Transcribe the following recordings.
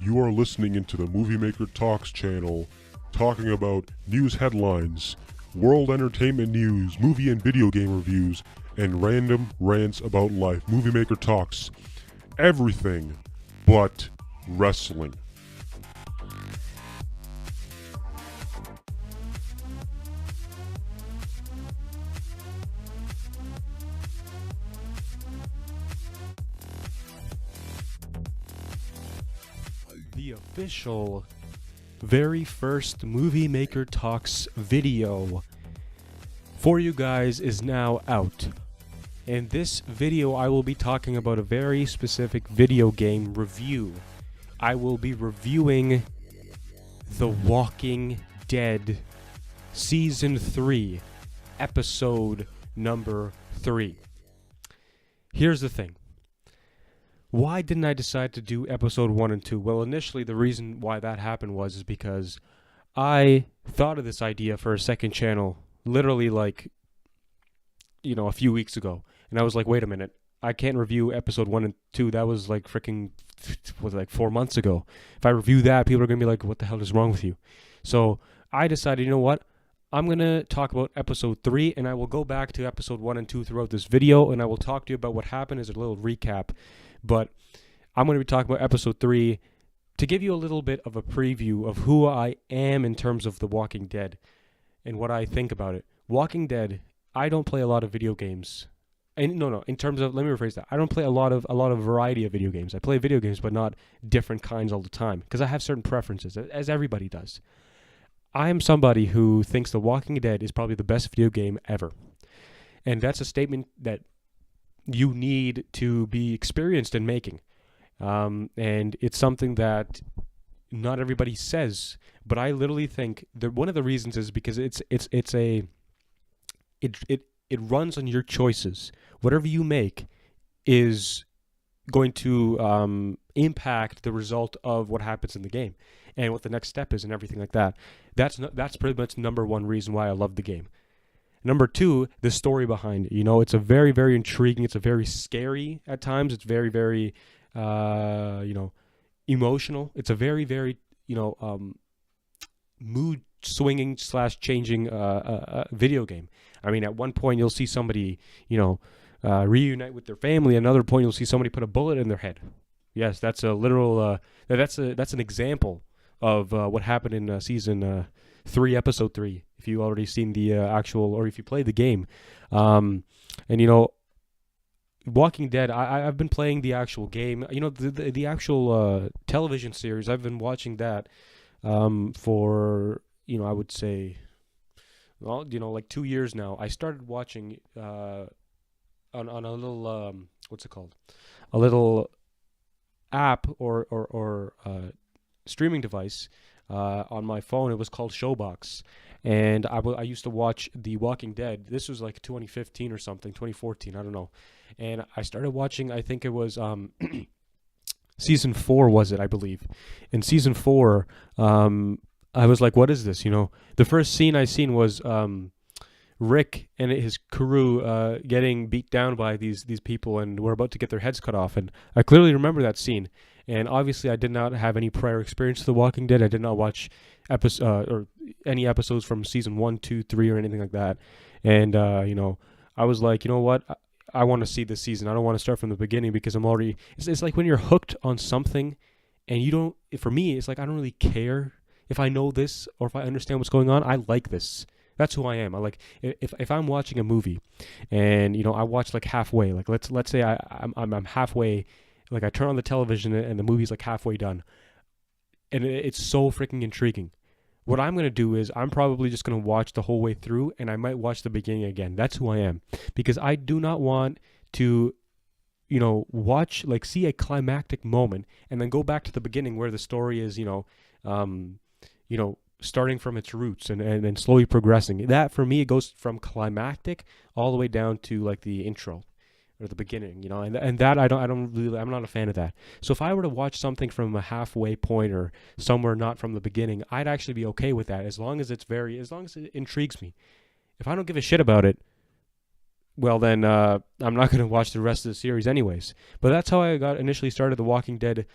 You are listening into the Movie Maker Talks channel, talking about news headlines, world entertainment news, movie and video game reviews, and random rants about life. Movie Maker Talks. Everything but wrestling. The official very first Movie Maker Talks video for you guys is now out. In this video, I will be talking about a very specific video game review. I will be reviewing The Walking Dead Season 3, Episode number 3. Here's the thing. Why didn't I decide to do episode 1 and 2? Well, initially, the reason why that happened is because I thought of this idea for a second channel literally a few weeks ago. And I was like, wait a minute. I can't review episode 1 and 2. That was like 4 months ago. If I review that, people are going to be like, what the hell is wrong with you? So I decided, you know what? I'm going to talk about episode 3, and I will go back to episode 1 and 2 throughout this video, and I will talk to you about what happened as a little recap. But I'm going to be talking about episode 3 to give you a little bit of a preview of who I am in terms of The Walking Dead and what I think about it. Walking Dead, I don't play a lot of video games. And in terms of, let me rephrase that. I don't play a lot of variety of video games. I play video games, but not different kinds all the time because I have certain preferences, as everybody does. I am somebody who thinks The Walking Dead is probably the best video game ever. And that's a statement that you need to be experienced in making. And it's something that not everybody says, but I literally think that one of the reasons is because it runs on your choices. Whatever you make is going to impact the result of what happens in the game and what the next step is and everything like that. That's pretty much number one reason why I love the game. Number 2, the story behind it. It's a very, very intriguing. It's a very scary at times. It's very, very, emotional. It's a very, very, mood swinging / changing video game. I mean, at one point you'll see somebody, reunite with their family. Another point you'll see somebody put a bullet in their head. Yes, that's a literal. That's an example of what happened in season 3, episode 3. If you already seen the actual, or if you played the game, and Walking Dead, I've been playing the actual game. The actual television series. I've been watching that for I would say, like 2 years now. I started watching on a little what's it called? A little app or streaming device on my phone. It was called Showbox. And I used to watch The Walking Dead. This was like 2015 or something, 2014, I don't know. And I started watching, I think it was season 4 was it, I believe. In season 4, I was like, what is this? The first scene I seen was Rick and his crew getting beat down by these people and were about to get their heads cut off. And I clearly remember that scene. And obviously, I did not have any prior experience to The Walking Dead. I did not watch any episodes from season 1, 2, 3, or anything like that. And I was like, you know what? I want to see this season. I don't want to start from the beginning because I'm already. It's like when you're hooked on something, and you don't. For me, it's like I don't really care if I know this or if I understand what's going on. I like this. That's who I am. I like if I'm watching a movie, and I watch like halfway. Like let's say I'm halfway. Like I turn on the television and the movie's like halfway done, and it's so freaking intriguing. What I'm going to do is I'm probably just going to watch the whole way through, and I might watch the beginning again. That's who I am, because I do not want to, watch, like, see a climactic moment and then go back to the beginning where the story is, starting from its roots and slowly progressing. That for me, it goes from climactic all the way down to like the intro or the beginning, and that I'm not a fan of that. So if I were to watch something from a halfway point or somewhere not from the beginning, I'd actually be okay with that as long as it intrigues me. If I don't give a shit about it, well then I'm not going to watch the rest of the series anyways. But that's how I got initially started The Walking Dead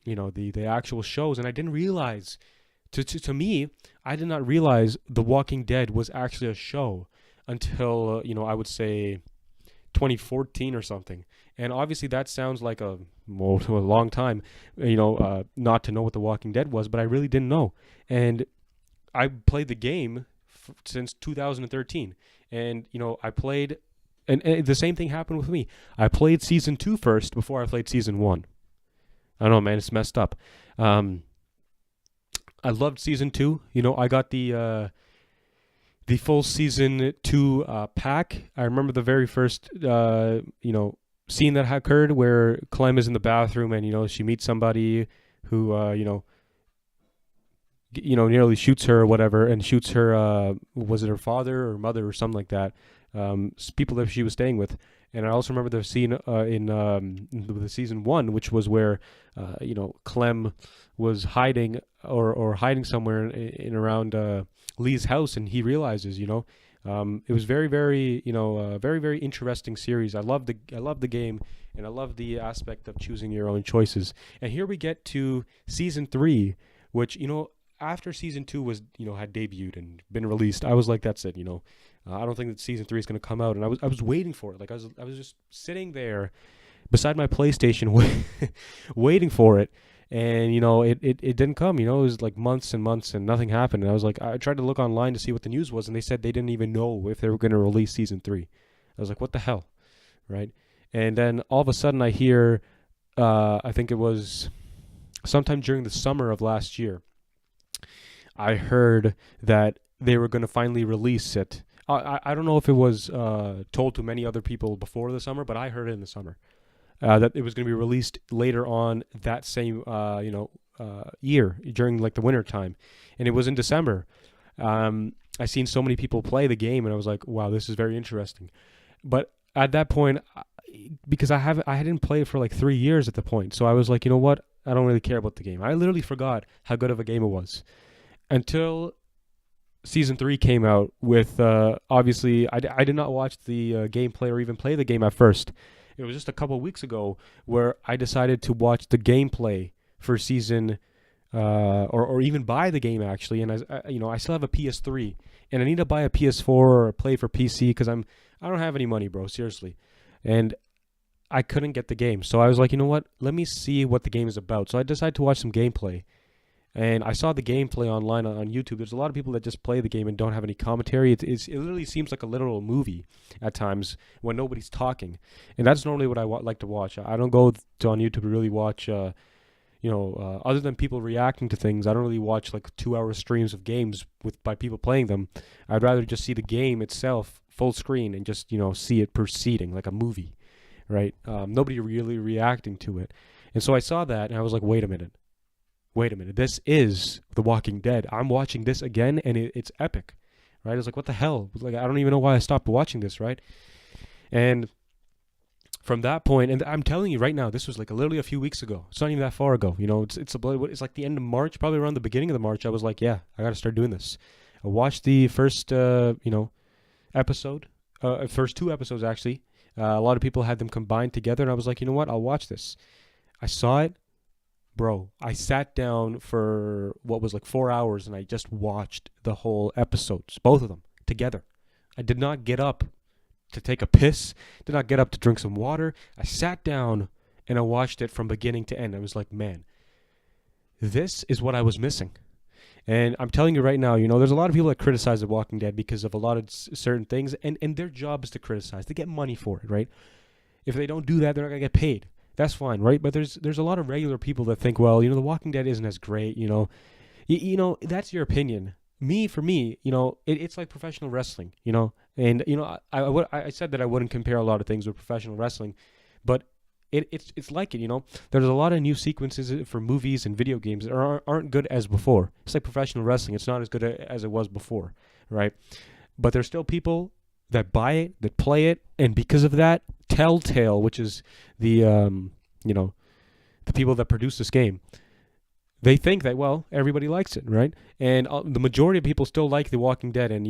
the actual shows, and I didn't realize. To me, I did not realize The Walking Dead was actually a show until I would say 2014 or something. And obviously that sounds like a long time, not to know what The Walking Dead was, but I really didn't know. And I played the game since 2013, and I played, and the same thing happened with me. I played season 2 first before I played season 1. I don't know, man, it's messed up. I loved season 2. I got the full season 2 pack. I remember the very first scene that occurred where Clem is in the bathroom and she meets somebody who nearly shoots her or whatever, and shoots her, was it her father or mother or something like that, people that she was staying with. And I also remember the scene in the season 1, which was where Clem was hiding or hiding somewhere in around Lee's house, and he realizes it was very, very very, very interesting series. I love the game, and I love the aspect of choosing your own choices. And here we get to season 3, which after season 2 was had debuted and been released, I was like, that's it. I don't think that season 3 is going to come out, and I was waiting for it. Like I was just sitting there beside my PlayStation waiting for it, and it didn't come. It was like months and months and nothing happened. And I was like, I tried to look online to see what the news was, and they said they didn't even know if they were going to release season 3. I was like, what the hell, right? And then all of a sudden I hear, I think it was sometime during the summer of last year, I heard that they were going to finally release it. I don't know if it was told to many other people before the summer, but I heard it in the summer. That it was going to be released later on that same year, during like the winter time, and it was in December. I seen so many people play the game, and I was like, wow, this is very interesting. But at that point, because I hadn't played for like 3 years at the point, so I was like, you know what, I don't really care about the game. I literally forgot how good of a game it was until season 3 came out. With obviously I did not watch the gameplay or even play the game at first. It was just a couple of weeks ago where I decided to watch the gameplay for season, or even buy the game actually. And I still have a PS3, and I need to buy a PS4 or play for PC because I don't have any money, bro. Seriously, and I couldn't get the game. So I was like, you know what? Let me see what the game is about. So I decided to watch some gameplay. And I saw the gameplay online on YouTube. There's a lot of people that just play the game and don't have any commentary. It literally seems like a literal movie at times when nobody's talking. And that's normally what I like to watch. I don't go on YouTube to really watch, other than people reacting to things. I don't really watch like 2-hour streams of games by people playing them. I'd rather just see the game itself full screen and just, see it proceeding like a movie, right? Nobody really reacting to it. And so I saw that and I was like, wait a minute, this is The Walking Dead. I'm watching this again, and it's epic, right? I was like, what the hell? Like, I don't even know why I stopped watching this, right? And from that point, and I'm telling you right now, this was like literally a few weeks ago. It's not even that far ago. It's like the end of March, probably around the beginning of the March. I was like, yeah, I got to start doing this. I watched the first, episode, first 2 episodes actually. A lot of people had them combined together, and I was like, you know what? I'll watch this. I saw it. Bro, I sat down for what was like 4 hours, and I just watched the whole episodes, both of them, together. I did not get up to take a piss, did not get up to drink some water. I sat down and I watched it from beginning to end. I was like, man, this is what I was missing. And I'm telling you right now, there's a lot of people that criticize The Walking Dead because of a lot of certain things, and their job is to criticize. They get money for it, right? If they don't do that, they're not going to get paid. That's fine, right? But there's a lot of regular people that think, well, The Walking Dead isn't as great, that's your opinion. For me, it's like professional wrestling, and I said that I wouldn't compare a lot of things with professional wrestling, but it's like it, There's a lot of new sequences for movies and video games that aren't good as before. It's like professional wrestling. It's not as good as it was before, right? But there's still people that buy it, that play it, and because of that, Telltale, which is the the people that produce this game, they think that, well, everybody likes it, right? And the majority of people still like The Walking Dead, and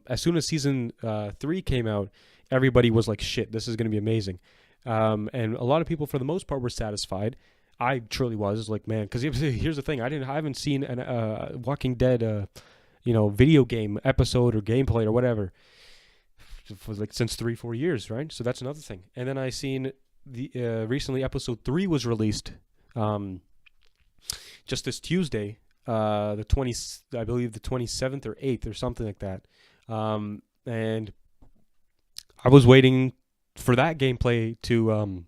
as soon as season 3 came out, everybody was like, shit, this is going to be amazing. And a lot of people, for the most part, were satisfied. I truly was like, man, because here's the thing, I haven't seen an Walking Dead video game episode or gameplay or whatever for like since 3-4 years, right? So that's another thing. And then I seen the recently episode 3 was released just this Tuesday, the 20, I believe the 27th or 8th or something like that. And I was waiting for that gameplay to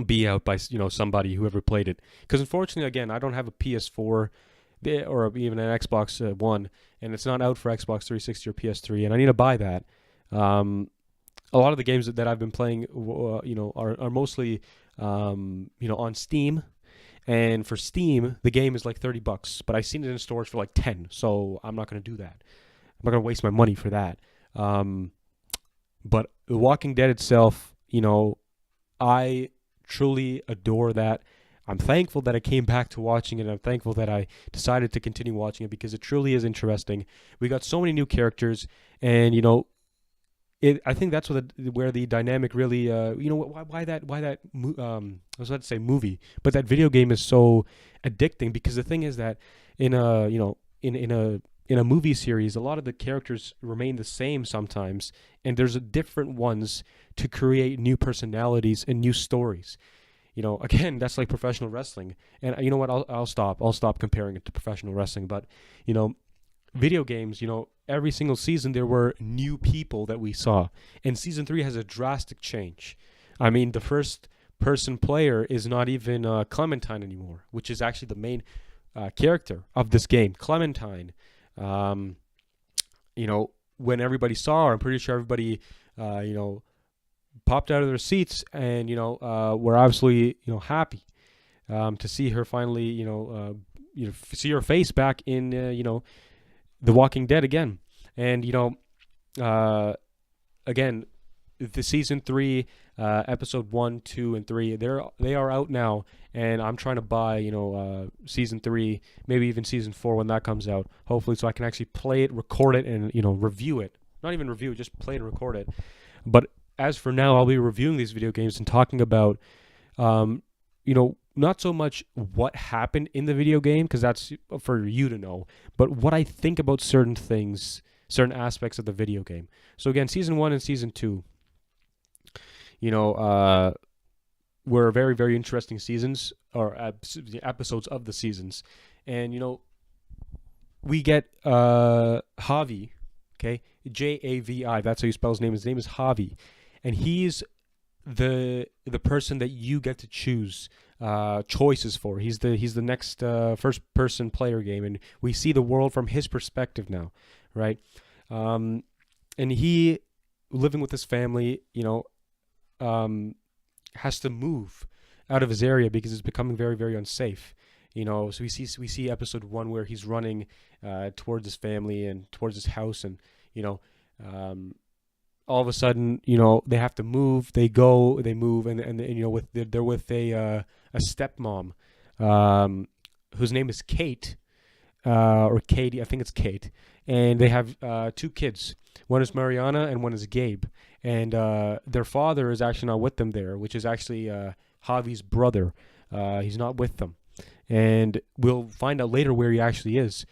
be out by somebody whoever played it, because unfortunately, again, I don't have a PS4 or even an Xbox One, and it's not out for Xbox 360 or PS3, and I need to buy that. A lot of the games that I've been playing, are mostly on Steam, and for Steam, the game is like $30, but I've seen it in stores for like 10, so I'm not going to do that. I'm not going to waste my money for that. But The Walking Dead itself, I truly adore that. I'm thankful that I came back to watching it. I'm thankful that I decided to continue watching it because it truly is interesting. We got so many new characters, and I think that's where the dynamic really, why that I was about to say movie, but that video game is so addicting, because the thing is that in a movie series, a lot of the characters remain the same sometimes, and there's different ones to create new personalities and new stories. Again, that's like professional wrestling. And you know what? I'll stop comparing it to professional wrestling. But video games. Every single season there were new people that we saw, and season 3 has a drastic change. I mean, the first person player is not even Clementine anymore, which is actually the main character of this game, Clementine. When everybody saw her, I'm pretty sure everybody, popped out of their seats and, were absolutely, happy to see her finally, see her face back in, The Walking Dead again. And, again, the season 3, episode 1, 2, and 3, they are out now, and I'm trying to buy, season 3, maybe even season 4 when that comes out, hopefully, so I can actually play it, record it, and, review it. Not even review it, just play it and record it. But as for now, I'll be reviewing these video games and talking about, not so much what happened in the video game, because that's for you to know, but what I think about certain things, certain aspects of the video game. So again, season 1 and season 2, were very, very interesting seasons, or episodes of the seasons. And, we get Javi, okay? Javi, that's how you spell his name. His name is Javi. And he's the person that you get to choose choices for. He's the next first person player game, and we see the world from his perspective now, right? And he, living with his family, has to move out of his area because it's becoming very, very unsafe. So we see episode 1 where he's running towards his family and towards his house, and all of a sudden, they have to move. They move, and they're with a stepmom, whose name is Kate, or Katie. I think it's Kate, and they have 2 kids. One is Mariana and one is Gabe, and their father is actually not with them there, which is actually Javi's brother. He's not with them, and we'll find out later where he actually is.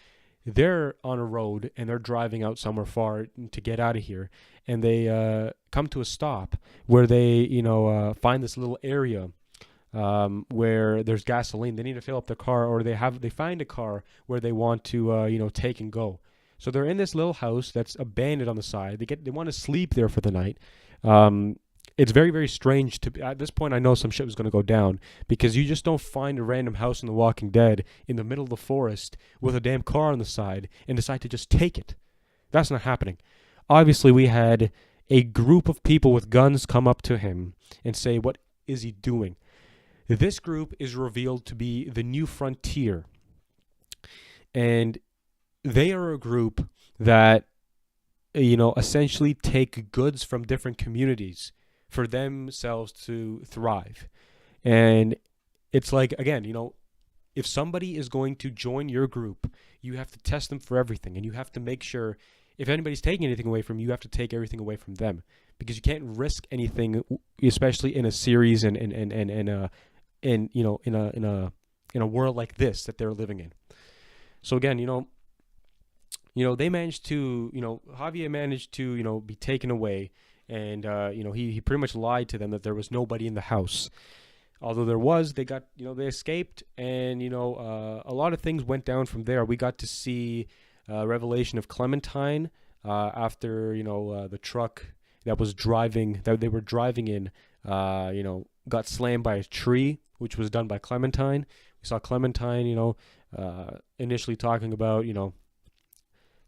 They're on a road, and they're driving out somewhere far to get out of here, and they come to a stop where they, find this little area where there's gasoline. They need to fill up their car, or they find a car where they want to, take and go. So they're in this little house that's abandoned on the side. They want to sleep there for the night. It's very, very strange at this point. I know some shit was going to go down, because you just don't find a random house in The Walking Dead in the middle of the forest with a damn car on the side and decide to just take it. That's not happening. Obviously, we had a group of people with guns come up to him and say, "What is he doing?" This group is revealed to be the New Frontier, and they are a group that, essentially take goods from different communities for themselves to thrive. And it's like, again, if somebody is going to join your group, you have to test them for everything, and you have to make sure if anybody's taking anything away from you, you have to take everything away from them, because you can't risk anything, especially in a series and in in a world like this that they're living in. So again, they managed to, Javier managed to, be taken away, and he pretty much lied to them that there was nobody in the house. Although there was, they got, they escaped, and a lot of things went down from there. We got to see revelation of Clementine after the truck that they were driving in, got slammed by a tree, which was done by Clementine. We saw Clementine, initially talking about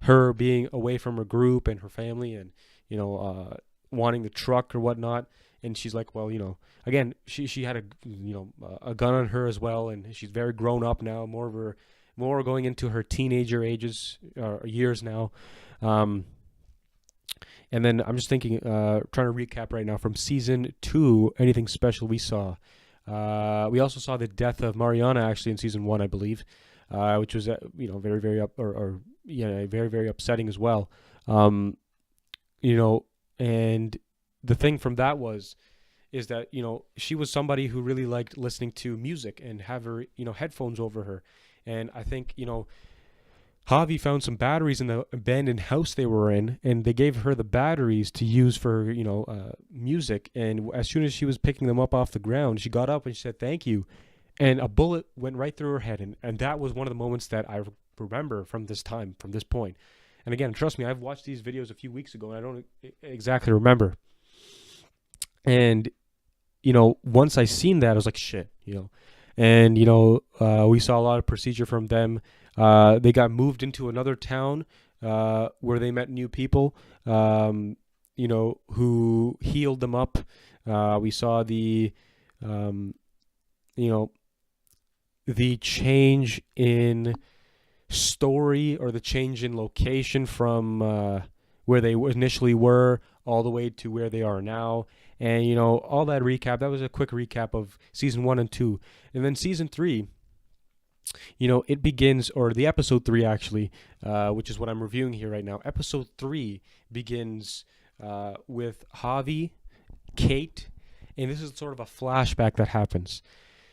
her being away from her group and her family, and wanting the truck or whatnot. And she's like, well, again, she had a gun on her as well, and she's very grown up now, more going into her teenager ages or years now. And then I'm just thinking, trying to recap right now from season 2, anything special we saw. We also saw the death of Mariana actually in season 1, I believe, which was very very very very upsetting as well. And the thing from that is that she was somebody who really liked listening to music and have her headphones over her. And I think Javi found some batteries in the abandoned house they were in, and they gave her the batteries to use for music. And as soon as she was picking them up off the ground, she got up and she said thank you, and a bullet went right through her head. And that was one of the moments that I remember from this point. And again, trust me, I've watched these videos a few weeks ago and I don't exactly remember. And once I seen that, I was like, shit, and we saw a lot of procedure from them. They got moved into another town where they met new people, who healed them up. We saw the change in story, or the change in location from where they initially were all the way to where they are now. And, all that recap, that was a quick recap of season 1 and 2. And then season 3, it begins, or the episode 3 actually, which is what I'm reviewing here right now. Episode 3 begins with Javi, Kate, and this is sort of a flashback that happens.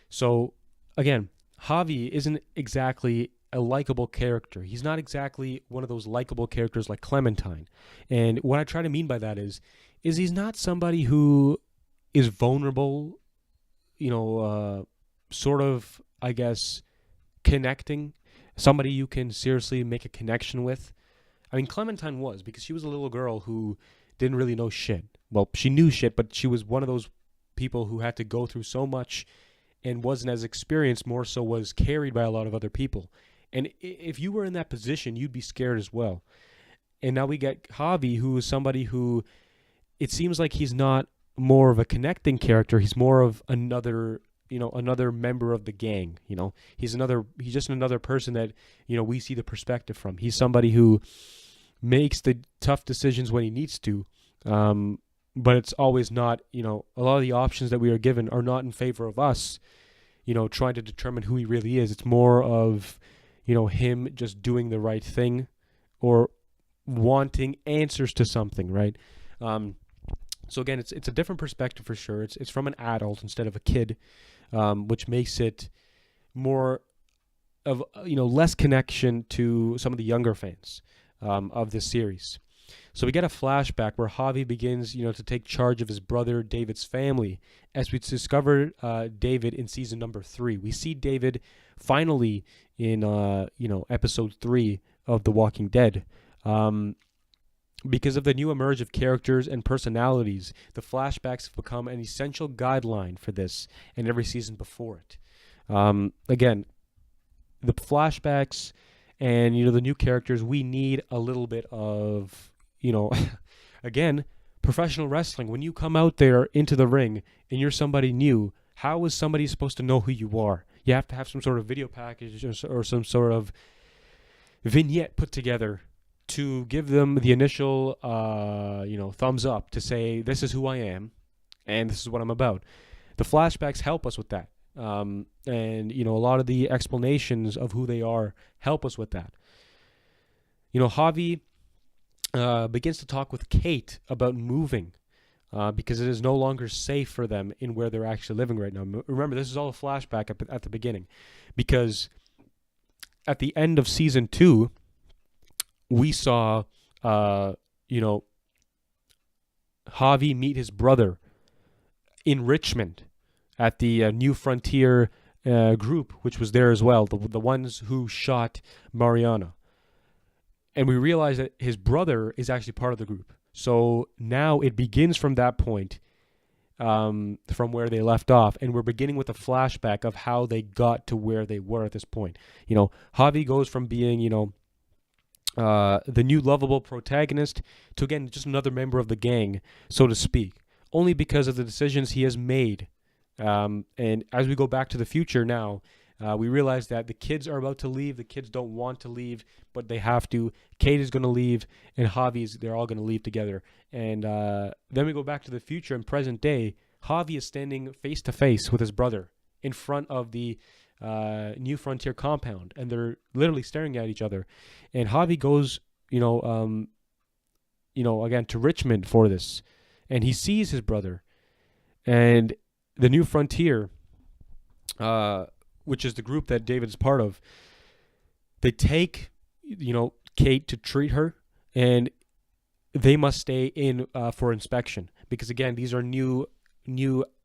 So, again, Javi isn't exactly a likable character. He's not exactly one of those likable characters like Clementine. And what I try to mean by that is he's not somebody who is vulnerable, sort of, I guess, connecting, somebody you can seriously make a connection with. I mean, Clementine was, because she was a little girl who didn't really know shit. Well, she knew shit, but she was one of those people who had to go through so much and wasn't as experienced, more so was carried by a lot of other people. And if you were in that position, you'd be scared as well. And now we get Javi, who is somebody who, it seems like he's not more of a connecting character. He's more of another member of the gang. He's just another person that, we see the perspective from. He's somebody who makes the tough decisions when he needs to. But it's always not, a lot of the options that we are given are not in favor of us, trying to determine who he really is. It's more of, him just doing the right thing or wanting answers to something, right? So again, it's a different perspective for sure. It's from an adult instead of a kid, which makes it more of, less connection to some of the younger fans of this series. So we get a flashback where Javi begins, to take charge of his brother David's family, as we discover David in season number 3. We see David finally in, episode 3 of The Walking Dead. Because of the new emerge of characters and personalities, the flashbacks have become an essential guideline for this and every season before it. Again, the flashbacks and, the new characters, we need a little bit of, again, professional wrestling. When you come out there into the ring and you're somebody new, how is somebody supposed to know who you are? You have to have some sort of video package or some sort of vignette put together to give them the initial, thumbs up to say, this is who I am and this is what I'm about. The flashbacks help us with that. And, a lot of the explanations of who they are help us with that. Javi begins to talk with Kate about moving. because it is no longer safe for them in where they're actually living right now. Remember, this is all a flashback at the beginning, because at the end of season 2, we saw, Javi meet his brother in Richmond at the New Frontier group, which was there as well, the ones who shot Mariana. And we realize that his brother is actually part of the group. So now it begins from that point, from where they left off, and we're beginning with a flashback of how they got to where they were at this point. Javi goes from being, the new lovable protagonist to, again, just another member of the gang, so to speak, only because of the decisions he has made. And as we go back to the future now, we realize that the kids are about to leave. The kids don't want to leave, but they have to. Kate is going to leave, and they're all going to leave together. And then we go back to the future and present day. Javi is standing face to face with his brother in front of the New Frontier compound, and they're literally staring at each other. And Javi goes, again, to Richmond for this, and he sees his brother, and the New Frontier, which is the group that David is part of, they take, Kate to treat her, and they must stay in for inspection, because again, these are new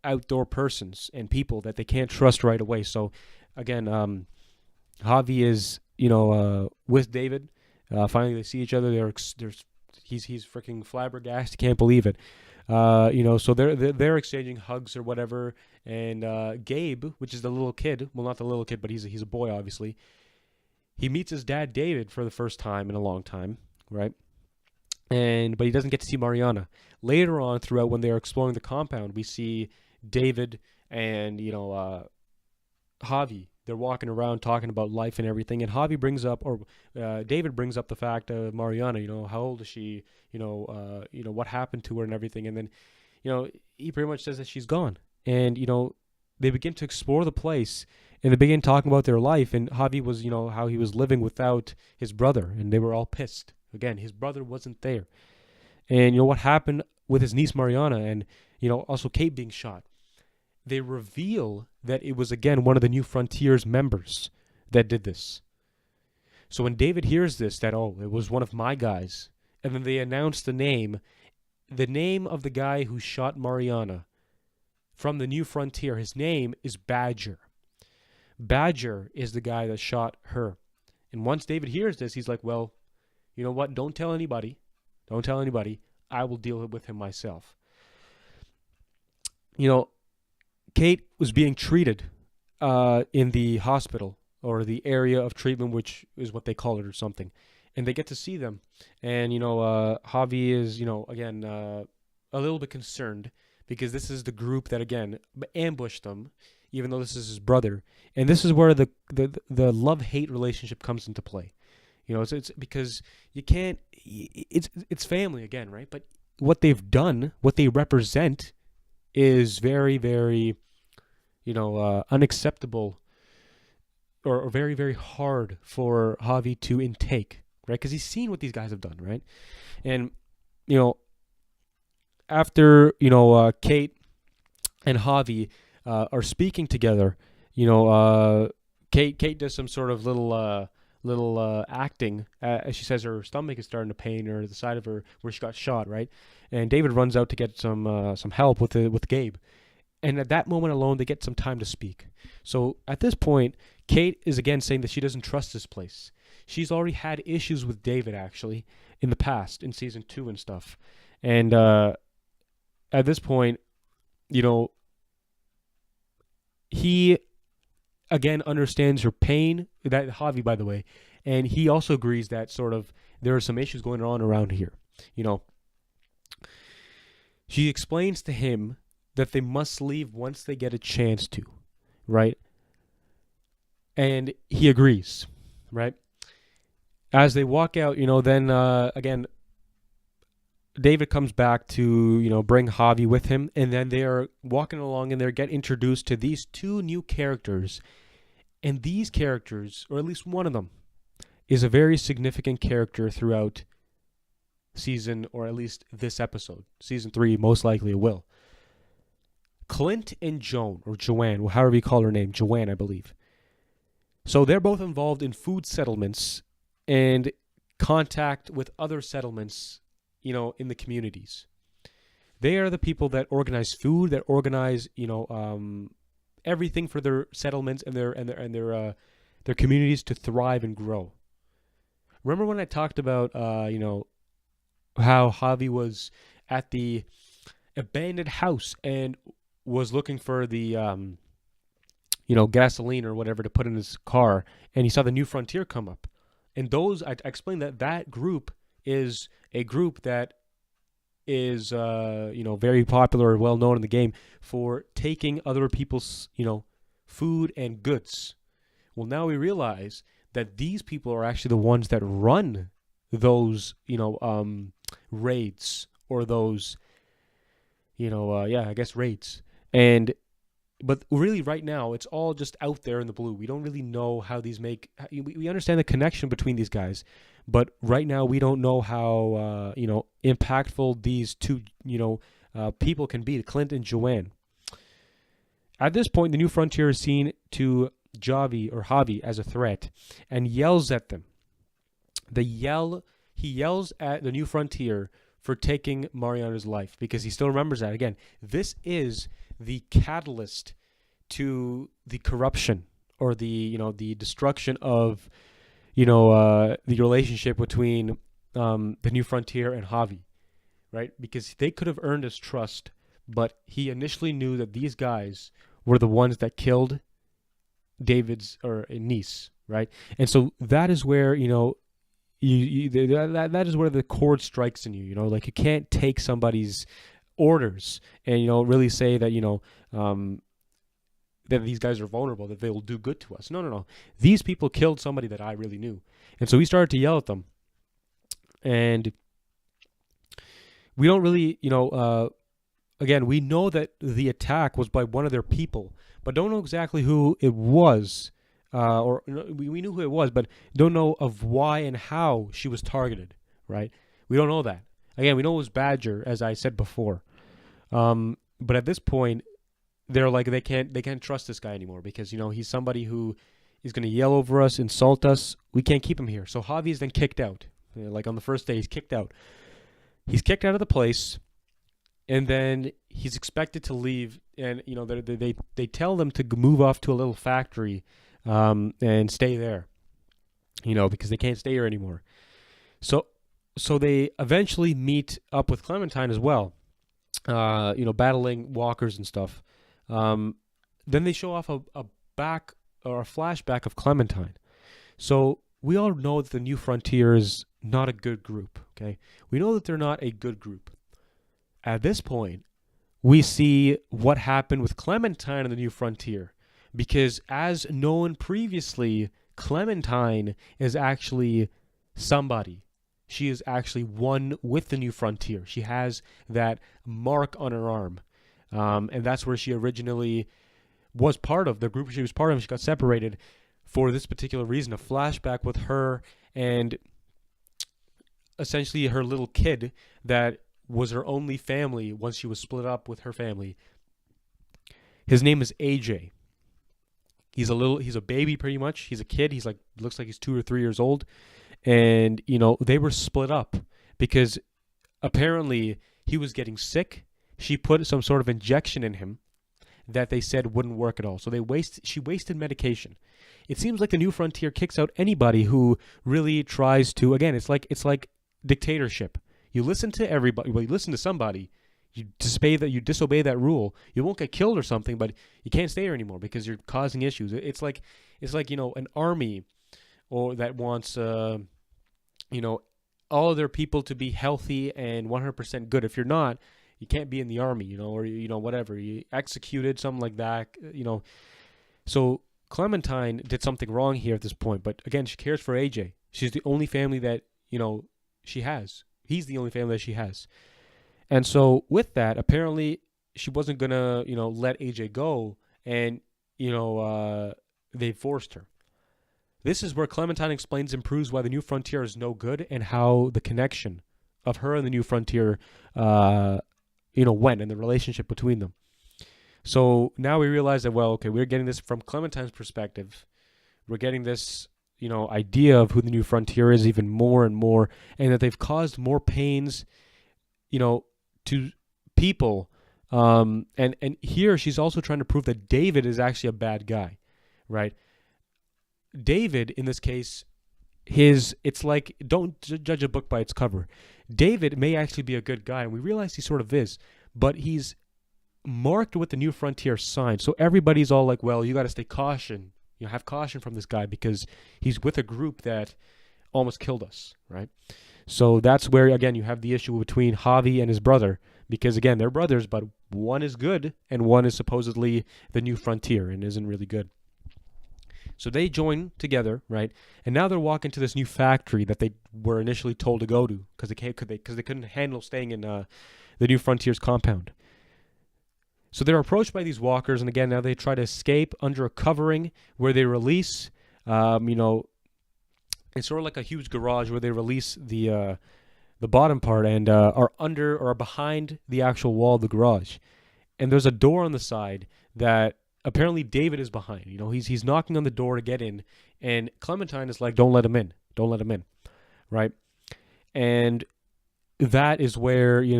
outdoor persons and people that they can't trust right away. So again, Javi is with David. Finally, they see each other. He's freaking flabbergasted. Can't believe it. So they're exchanging hugs or whatever. And Gabe, which is the little kid, well, not the little kid, but he's a boy, obviously. He meets his dad, David, for the first time in a long time, right? But he doesn't get to see Mariana. Later on, throughout when they're exploring the compound, we see David and Javi. They're walking around talking about life and everything, and Javi brings up, or David brings up the fact of Mariana. How old is she? What happened to her and everything. And then, he pretty much says that she's gone. And they begin to explore the place, and they begin talking about their life. And Javi was, how he was living without his brother, and they were all pissed. Again, his brother wasn't there. And what happened with his niece Mariana, and also Kate being shot. They reveal that it was, again, one of the New Frontiers members that did this. So when David hears this, that, it was one of my guys, and then they announce the name of the guy who shot Mariana from the New Frontier, his name is Badger. Badger is the guy that shot her. And once David hears this, he's like, well, you know what? Don't tell anybody. Don't tell anybody. I will deal with him myself. Kate was being treated in the hospital, or the area of treatment, which is what they call it or something. And they get to see them. And, Javi is, again, a little bit concerned, because this is the group that, again, ambushed them, even though this is his brother. And this is where the love-hate relationship comes into play. It's because you can't, it's family again, right? But what they've done, what they represent, is very, very, unacceptable, or very, very hard for Javi to intake, right? Because he's seen what these guys have done, right? And, after, Kate and Javi are speaking together, Kate does some sort of little acting. As she says her stomach is starting to pain, or the side of her where she got shot, right? And David runs out to get some help with Gabe. And at that moment alone, they get some time to speak. So at this point, Kate is again saying that she doesn't trust this place. She's already had issues with David, actually, in the past, in season 2 and stuff. And at this point, he again understands her pain. That Javi, by the way, and he also agrees that sort of there are some issues going on around here. She explains to him that they must leave once they get a chance to, right? And he agrees, right? As they walk out, then again, David comes back to, bring Javi with him, and then they are walking along and they get introduced to these 2 new characters. And these characters, or at least one of them, is a very significant character throughout season, or at least this episode. Season 3, most likely it will. Clint and Joan, or Joanne, however you call her name, Joanne, I believe. So they're both involved in food settlements and contact with other settlements, in the communities. They are the people that organize food, that organize, everything for their settlements and their communities to thrive and grow. Remember when I talked about, how Javi was at the abandoned house and was looking for the, gasoline or whatever to put in his car, and he saw the New Frontier come up. And I explained that group is a group that is, very popular, well known in the game for taking other people's, food and goods. Well, now we realize that these people are actually the ones that run those, raids, or those, raids. But really right now, it's all just out there in the blue. We don't really know how these we understand the connection between these guys, but right now we don't know how, impactful these two, people can be, Clint and Joanne. At this point, the New Frontier is seen to Javi as a threat and yells at them. He yells at the New Frontier for taking Mariana's life, because he still remembers that. Again, this is the catalyst to the corruption, or the destruction of the relationship between the New Frontier and Javi, right? Because they could have earned his trust, but he initially knew that these guys were the ones that killed David's niece, right? And so that is where that is where the chord strikes in you. Like, you can't take somebody's orders and really say that that these guys are vulnerable, that they will do good to us. No. These people killed somebody that I really knew, and so he started to yell at them. And we don't really, again, we know that the attack was by one of their people, but don't know exactly who it was. We knew who it was, but don't know of why and how she was targeted, right? We don't know that. Again, we know it was Badger, as I said before. But at this point, they're like, they can't trust this guy anymore, because, he's somebody who is going to yell over us, insult us. We can't keep him here. So Javi is then kicked out. Like on the first day, he's kicked out. He's kicked out of the place, and then he's expected to leave. And, they tell them to move off to a little factory and stay there, because they can't stay here anymore. So they eventually meet up with Clementine as well, battling walkers and stuff. Then they show off a flashback of Clementine. So we all know that the New Frontier is not a good group, okay? We know that they're not a good group. At this point, we see what happened with Clementine and the New Frontier. Because as known previously, Clementine is actually somebody. She is actually one with the New Frontier. She has that mark on her arm. And that's where she originally was part of. The group she was part of, she got separated for this particular reason. A flashback with her and essentially her little kid that was her only family once she was split up with her family. His name is AJ. He's a baby pretty much. He's a kid. Looks like he's 2 or 3 years old. And, they were split up because apparently he was getting sick. She put some sort of injection in him that they said wouldn't work at all. So she wasted medication. It seems like the New Frontier kicks out anybody who really tries to, again, it's like dictatorship. You listen to everybody. Well, you listen to somebody. You disobey that rule. You won't get killed or something, but you can't stay here anymore because you're causing issues. It's like an army, or that wants all of their people to be healthy and 100% good. If you're not, you can't be in the army, or whatever. You executed, something like that, So Clementine did something wrong here at this point, but again, she cares for AJ. She's the only family that she has. He's the only family that she has. And so with that, apparently she wasn't going to, let AJ go, and, they forced her. This is where Clementine explains and proves why the New Frontier is no good, and how the connection of her and the New Frontier, went and the relationship between them. So now we realize that, well, okay, we're getting this from Clementine's perspective. We're getting this, idea of who the New Frontier is even more and more, and that they've caused more pains, to people. And here she's also trying to prove that David is actually a bad guy, right? David, in this case, it's like, don't judge a book by its cover. David may actually be a good guy, and we realize he sort of is, but he's marked with the New Frontier sign. So everybody's all like, well, you got to stay caution. Have caution from this guy because he's with a group that almost killed us, right? So that's where, again, you have the issue between Javi and his brother, because, again, they're brothers, but one is good and one is supposedly the New Frontier and isn't really good. So they join together, right? And now they're walking to this new factory that they were initially told to go to because they couldn't handle staying in the New Frontier's compound. So they're approached by these walkers, and again, now they try to escape under a covering where they release, it's sort of like a huge garage where they release the bottom part and are under or behind the actual wall of the garage. And there's a door on the side that apparently David is behind. He's knocking on the door to get in, and Clementine is like, "Don't let him in. Don't let him in," right? And that is where he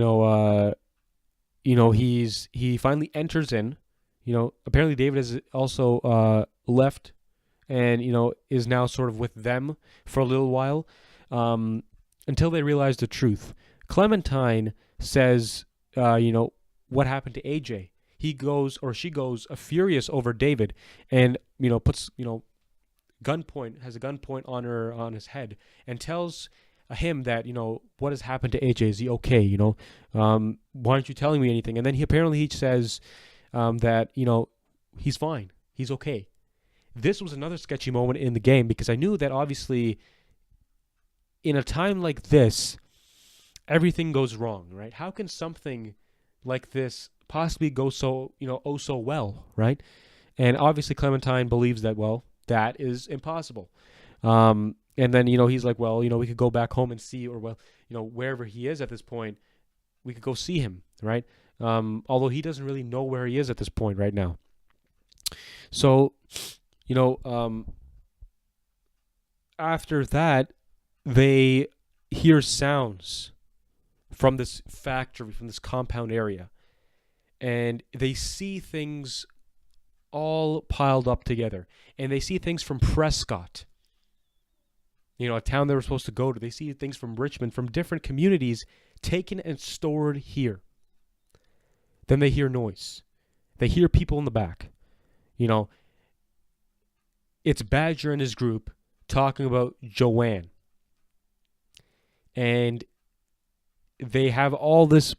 finally enters in. Apparently David has also left, and is now sort of with them for a little while, until they realize the truth. Clementine says, what happened to AJ? She goes furious over David, and puts has a gunpoint on his head, and tells him that what has happened to AJ. Is he okay? Why aren't you telling me anything? And then he says that he's fine, he's okay. This was another sketchy moment in the game because I knew that obviously in a time like this everything goes wrong, right? How can something like this possibly go so so well, right? And obviously Clementine believes that, well, that is impossible. And then he's like, well, we could go back home and see, or wherever he is at this point, we could go see him, right? Although he doesn't really know where he is at this point right now. So after that, they hear sounds from this factory, from this compound area, and they see things all piled up together, and they see things from Prescott, a town they were supposed to go to. They see things from Richmond, from different communities, taken and stored here. Then they hear noise. They hear people in the back. It's Badger and his group talking about JOAN. And they have all this,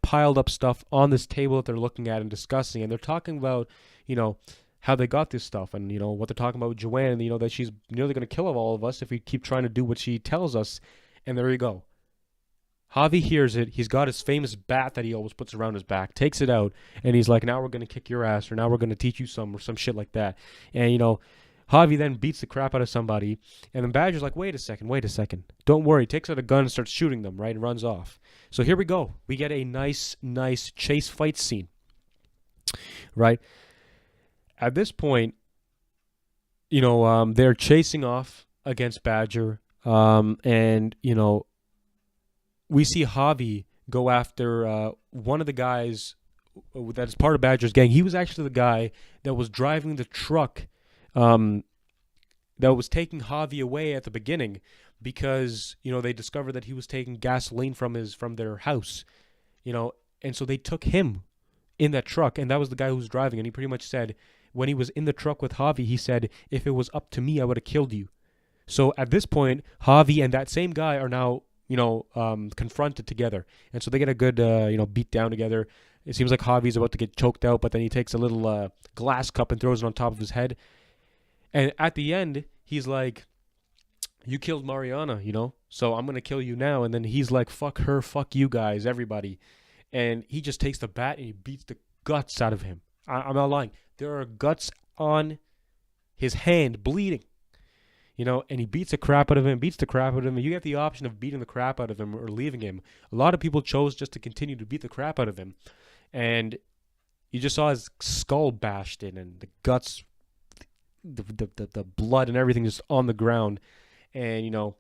piled up stuff on this table that they're looking at and discussing. And they're talking about, how they got this stuff, and what they're talking about with JOAN, that she's nearly going to kill all of us if we keep trying to do what she tells us. And there you go. Javi hears it. He's got his famous bat that he always puts around his back, takes it out, and he's like, now we're going to kick your ass, or now we're going to teach you some shit like that. And Javi then beats the crap out of somebody, and then Badger's like, wait a second, don't worry, takes out a gun and starts shooting them, right, and runs off. So here we go. We get a nice chase fight scene, right? At this point, they're chasing off against Badger, and, we see Javi go after one of the guys that is part of Badger's gang. He was actually the guy that was driving the truck that was taking Javi away at the beginning because, they discovered that he was taking gasoline from their house, and so they took him in that truck, and that was the guy who was driving, and he pretty much said, when he was in the truck with Javi, he said, if it was up to me, I would have killed you. So at this point, Javi and that same guy are now, confronted together. And so they get a good, beat down together. It seems like Javi's about to get choked out, but then he takes a little glass cup and throws it on top of his head. And at the end, he's like, you killed Mariana, so I'm going to kill you now. And then he's like, fuck her, fuck you guys, everybody. And he just takes the bat and he beats the guts out of him. I'm not lying. There are guts on his hand bleeding. and he beats the crap out of him, and you get the option of beating the crap out of him or leaving him. A lot of people chose just to continue to beat the crap out of him. And you just saw his skull bashed in and the guts, the blood and everything just on the ground. And,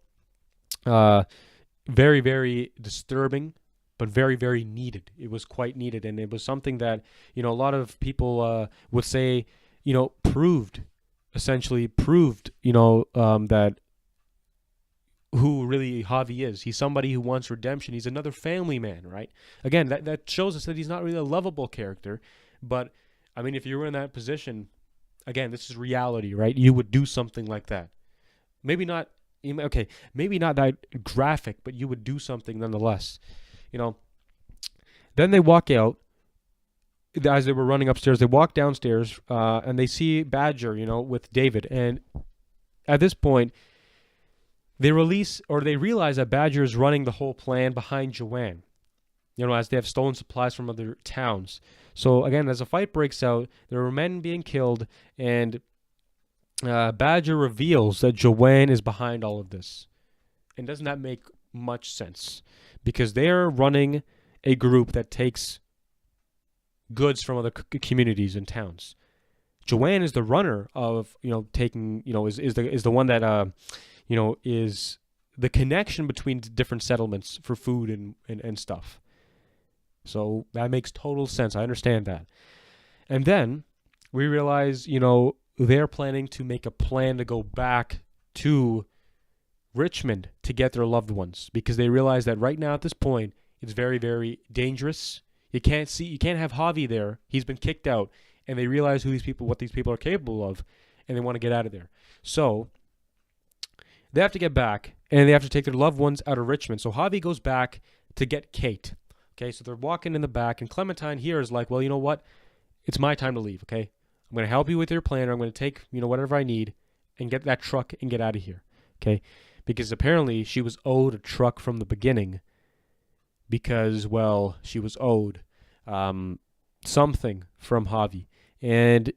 very, very disturbing, but very, very needed. It was quite needed. And it was something that, a lot of people would say, essentially proved, that who really Javi is. He's somebody who wants redemption. He's another family man, right? Again, that shows us that he's not really a lovable character. But, I mean, if you were in that position, again, this is reality, right? You would do something like that. Maybe not that graphic, but you would do something nonetheless. Then they walk out. As they were running upstairs, they walk downstairs and they see Badger, with David. And at this point, they realize that Badger is running the whole plan behind JOAN, as they have stolen supplies from other towns. So again, as a fight breaks out, there are men being killed, and Badger reveals that JOAN is behind all of this. And doesn't that make much sense? Because they're running a group that takes goods from other communities and towns. JOAN is the runner of, taking, is the one that, is the connection between different settlements for food and stuff. So that makes total sense. I understand that. And then we realize, they're planning to make a plan to go back to Richmond to get their loved ones, because they realize that right now at this point, it's very, very dangerous. You can't have Javi there. He's been kicked out, and they realize what these people are capable of, and they want to get out of there. So they have to get back, and they have to take their loved ones out of Richmond. So Javi goes back to get Kate. Okay, so they're walking in the back, and Clementine here is like, well, you know what? It's my time to leave, okay? I'm going to help you with your plan, or I'm going to take, whatever I need and get that truck and get out of here, okay? Because apparently she was owed a truck from the beginning, because, well, she was owed something from Javi. And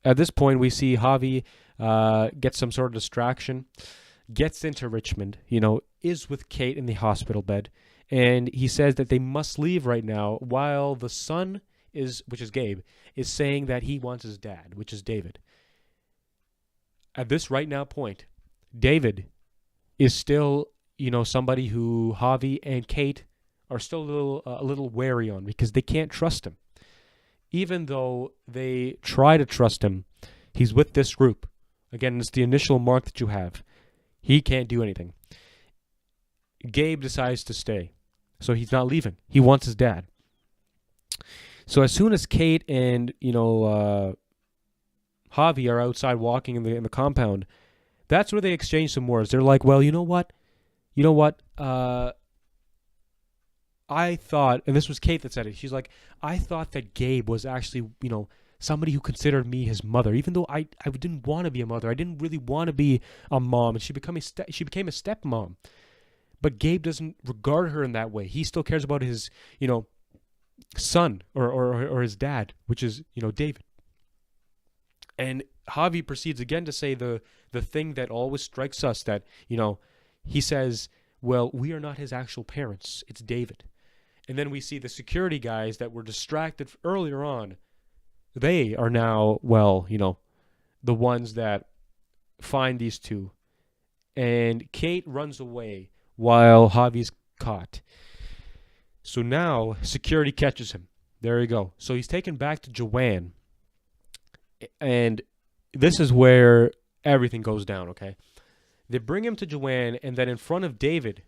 at this point, we see Javi get some sort of distraction, gets into Richmond, is with Kate in the hospital bed, and he says that they must leave right now while the son which is Gabe, is saying that he wants his dad, which is David. At this right now point, David is still, somebody who Javi and Kate are still a little wary on, because they can't trust him. Even though they try to trust him, he's with this group. Again, it's the initial mark that you have. He can't do anything. Gabe decides to stay, so he's not leaving. He wants his dad. So as soon as Kate and Javi are outside walking in the compound, that's where they exchange some words. They're like, well, you know what? I thought, and this was Kate that said it, she's like, I thought that Gabe was actually, somebody who considered me his mother, even though I didn't want to be a mother. I didn't really want to be a mom, and she became a stepmom. But Gabe doesn't regard her in that way. He still cares about his, son or his dad, which is, David. And Javi proceeds again to say the thing that always strikes us, that, he says, well, we are not his actual parents. It's David. And then we see the security guys that were distracted earlier on. They are now, well, the ones that find these two. And Kate runs away while Javi's caught. So now security catches him. There you go. So he's taken back to JOAN. And this is where everything goes down, okay? They bring him to JOAN, and then in front of David,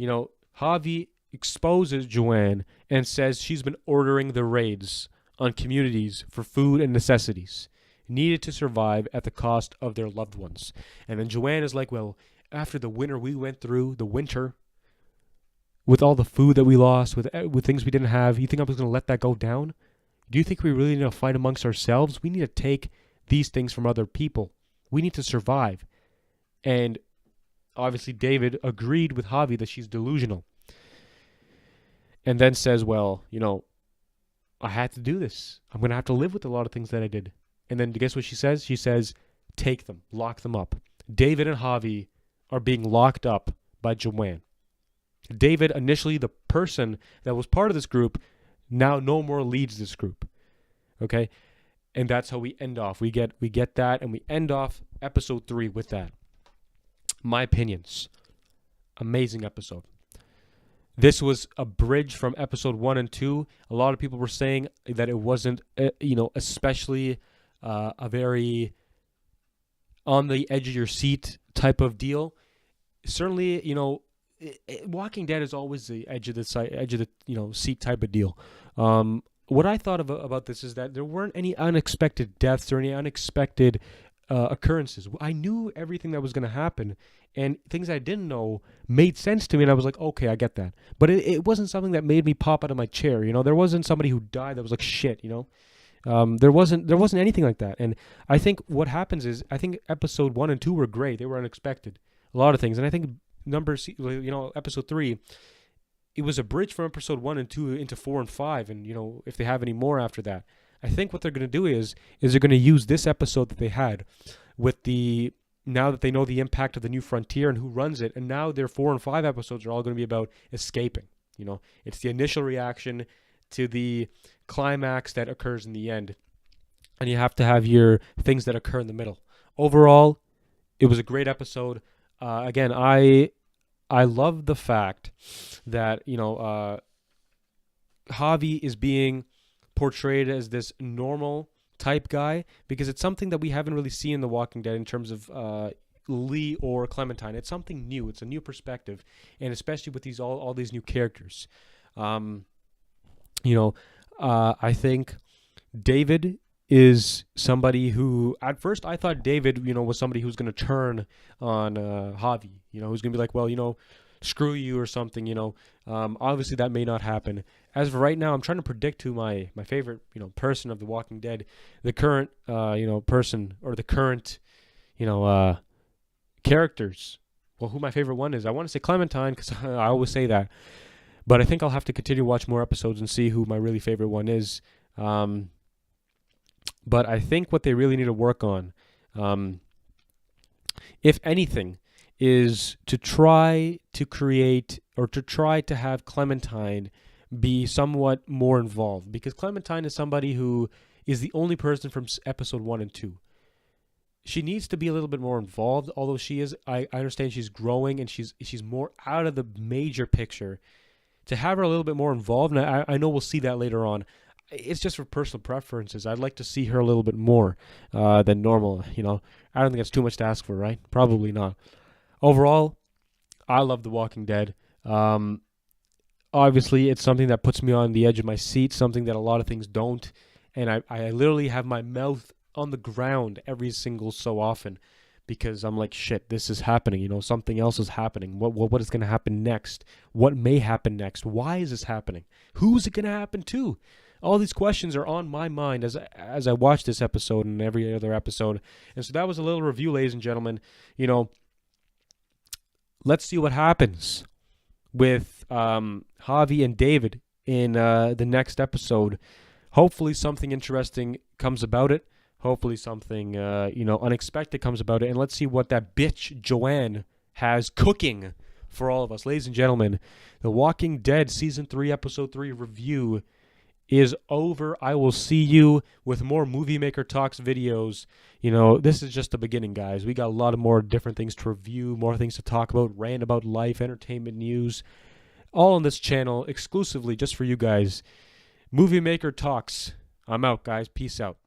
Javi exposes JOAN and says she's been ordering the raids on communities for food and necessities needed to survive at the cost of their loved ones. And then JOAN is like, well, after the winter we went through, with all the food that we lost, with things we didn't have, you think I was going to let that go down? Do you think we really need to fight amongst ourselves? We need to take these things from other people. We need to survive. And obviously David agreed with Javi that she's delusional. And then says, well, I had to do this. I'm going to have to live with a lot of things that I did. And then guess what she says? She says, take them, lock them up. David and Javi are being locked up by JOAN. David, initially the person that was part of this group, now no more leads this group. Okay? And that's how we end off. We get that, and we end off episode 3 with that. My opinions. Amazing episode. This was a bridge from episode 1 and 2. A lot of people were saying that it wasn't, especially a very on the edge of your seat type of deal. Certainly, Walking Dead is always the edge of the seat type of deal. What I thought about this is that there weren't any unexpected deaths or any unexpected occurrences. I knew everything that was going to happen, and things I didn't know made sense to me, and I was like, okay, I get that. But it wasn't something that made me pop out of my chair. There wasn't somebody who died that was like shit. There wasn't anything like that. And I think what happens is, I think episode 1 and 2 were great. They were unexpected. A lot of things, and I think episode 3, it was a bridge from episode 1 and 2 into 4 and 5, and if they have any more after that. I think what they're going to do is they're going to use this episode that they had with now that they know the impact of the new frontier and who runs it, and now their 4 and 5 episodes are all going to be about escaping. It's the initial reaction to the climax that occurs in the end, and you have to have your things that occur in the middle. Overall, it was a great episode. Again, I love the fact that Javi is being portrayed as this normal type guy, because it's something that we haven't really seen in The Walking Dead in terms of Lee or Clementine. It's something new. It's a new perspective, and especially with all these new characters. I think David is somebody who, at first, I thought David, was somebody who's going to turn on Javi, who's going to be like, well, screw you or something, obviously that may not happen. As of right now, I'm trying to predict who my favorite, person of The Walking Dead, the current, person, or the current, characters. Well, who my favorite one is. I want to say Clementine, because I always say that. But I think I'll have to continue to watch more episodes and see who my really favorite one is. But I think what they really need to work on, if anything, is to try to create, or to try to have Clementine be somewhat more involved. Because Clementine is somebody who is the only person from episode 1 and 2. She needs to be a little bit more involved, although she is, I understand she's growing and she's more out of the major picture. To have her a little bit more involved, and I know we'll see that later on. It's just for personal preferences. I'd like to see her a little bit more than normal. I don't think that's too much to ask for, right? Probably not. Overall, I love The Walking Dead. Obviously, it's something that puts me on the edge of my seat, something that a lot of things don't. And I literally have my mouth on the ground every single so often, because I'm like, shit, this is happening. Something else is happening. What is going to happen next? What may happen next? Why is this happening? Who's it going to happen to? All these questions are on my mind as I watch this episode and every other episode. And so that was a little review, ladies and gentlemen. Let's see what happens with Javi and David in the next episode. Hopefully something interesting comes about it. Hopefully something, unexpected comes about it. And let's see what that bitch JOAN has cooking for all of us. Ladies and gentlemen, The Walking Dead Season 3, Episode 3 review is over. I will see you with more Movie Maker Talks videos. This is just the beginning, guys. We got a lot of more different things to review, more things to talk about, rant about life, entertainment news, all on this channel, exclusively just for you guys. Movie Maker Talks. I'm out, guys. Peace out.